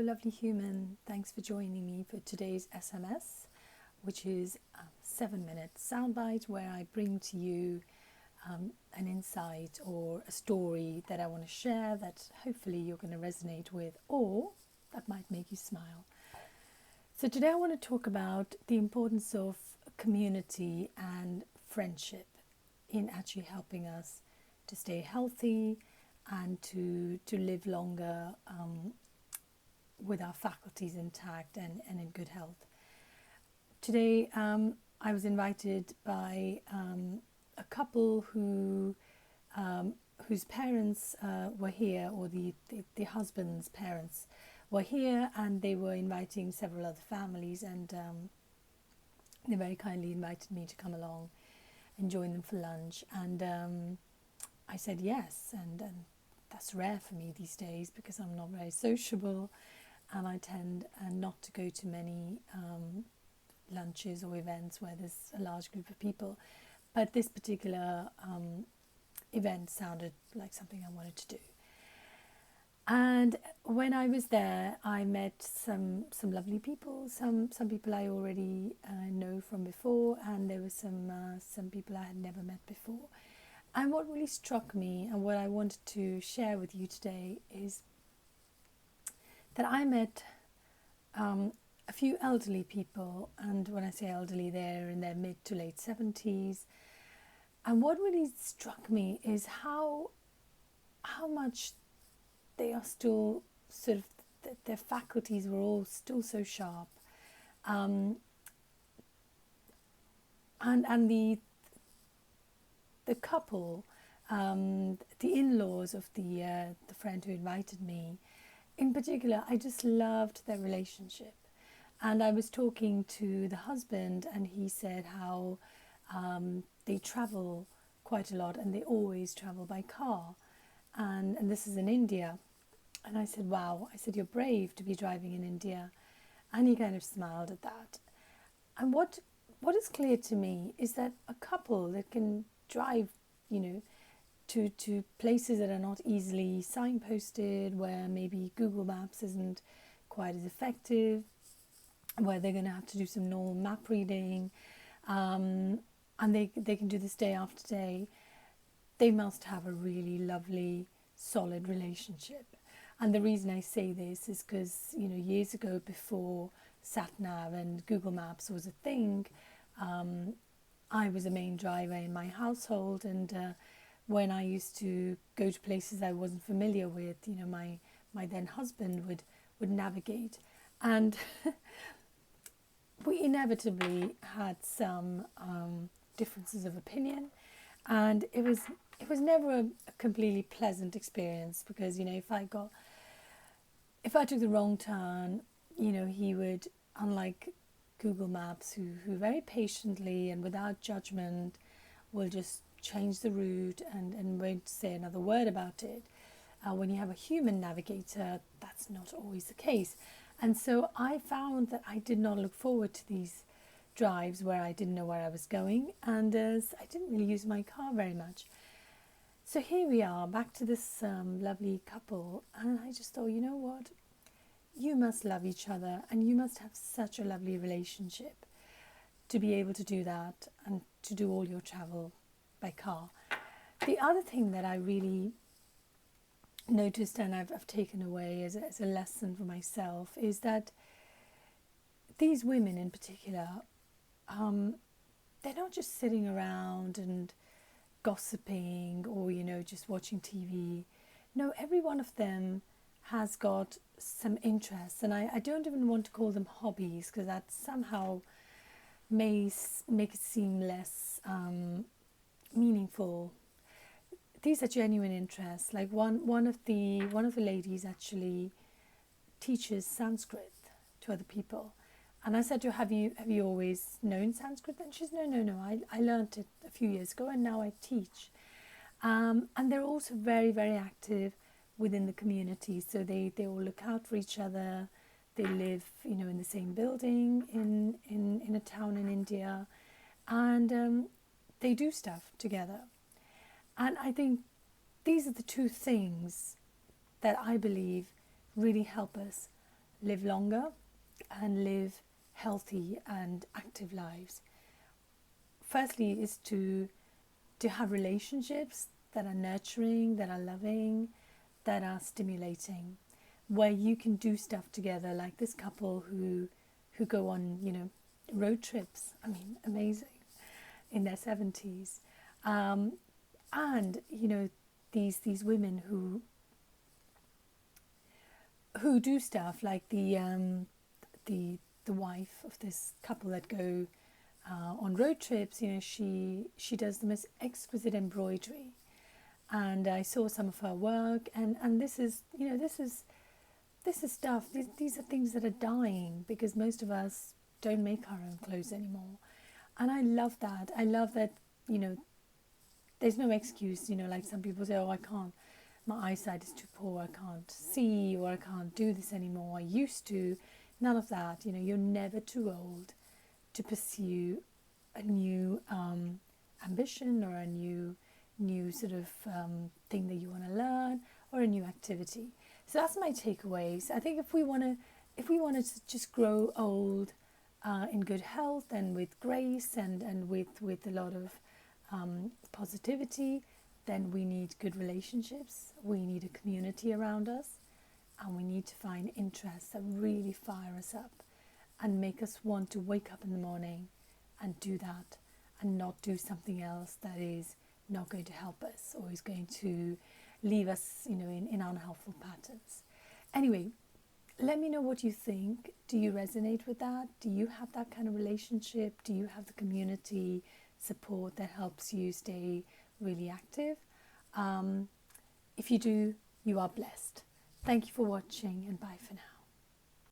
lovely human. Thanks for joining me for today's SMS, which is a 7-minute soundbite where I bring to you an insight or a story that I want to share that hopefully you're going to resonate with or that might make you smile. So today I want to talk about the importance of community and friendship in actually helping us to stay healthy and to live longer with our faculties intact and in good health. Today I was invited by a couple whose parents were here, or the husband's parents were here, and they were inviting several other families, and they very kindly invited me to come along and join them for lunch. And I said yes, and that's rare for me these days because I'm not very sociable, and I tend not to go to many lunches or events where there's a large group of people. But this particular event sounded like something I wanted to do. And when I was there, I met some lovely people, some people I already know from before, and there were some people I had never met before. And what really struck me and what I wanted to share with you today is that I met a few elderly people, and when I say elderly, they're in their mid to late 70s. And what really struck me is how much they are still sort of, their faculties were all still so sharp. And the couple, the in-laws of the friend who invited me, in particular, I just loved their relationship. And I was talking to the husband, and he said how they travel quite a lot, and they always travel by car. And this is in India. And I said, wow, I said, you're brave to be driving in India. And he kind of smiled at that. And what is clear to me is that a couple that can drive, to places that are not easily signposted, where maybe Google Maps isn't quite as effective, where they're going to have to do some normal map reading, and they can do this day after day, they must have a really lovely, solid relationship. And the reason I say this is because, years ago, before SatNav and Google Maps was a thing, I was a main driver in my household, and when I used to go to places I wasn't familiar with, my then husband would navigate, and we inevitably had some differences of opinion, and it was never a completely pleasant experience, because if I took the wrong turn, he would, unlike Google Maps, who very patiently and without judgment will just change the route and won't say another word about it. When you have a human navigator, that's not always the case. And so I found that I did not look forward to these drives where I didn't know where I was going, and I didn't really use my car very much. So here we are, back to this lovely couple, and I just thought, you know what? You must love each other, and you must have such a lovely relationship to be able to do that and to do all your travel by car. The other thing that I really noticed, and I've taken away as a lesson for myself, is that these women in particular, they're not just sitting around and gossiping or just watching TV. No, every one of them has got some interests, and I don't even want to call them hobbies, because that somehow may make it seem less meaningful. These are genuine interests. Like one of the ladies actually teaches Sanskrit to other people, and I said to her, have you always known Sanskrit? And she said, no, I learned it a few years ago, and now I teach. And they're also very, very active within the community, so they all look out for each other. They live in the same building in a town in India, and they do stuff together. And I think these are the two things that I believe really help us live longer and live healthy and active lives. Firstly is to have relationships that are nurturing, that are loving, that are stimulating, where you can do stuff together, like this couple who go on, road trips. I mean, amazing, in their 70s. And these women who do stuff like the wife of this couple that go on road trips. She does the most exquisite embroidery, and I saw some of her work, and this is stuff. These are things that are dying because most of us don't make our own clothes anymore, and I love that. I love that. There's no excuse. Like some people say, oh, I can't. My eyesight is too poor. I can't see, or I can't do this anymore. I used to. None of that. You're never too old to pursue a new ambition or a new sort of thing that you want to learn, or a new activity. So that's my takeaways. I think if we want to just grow old in good health and with grace and with a lot of positivity, then we need good relationships, we need a community around us, and we need to find interests that really fire us up and make us want to wake up in the morning and do that, and not do something else that is not going to help us or is going to leave us in unhelpful patterns. Anyway, let me know what you think. Do you resonate with that? Do you have that kind of relationship? Do you have the community support that helps you stay really active? If you do, you are blessed. Thank you for watching, and bye for now.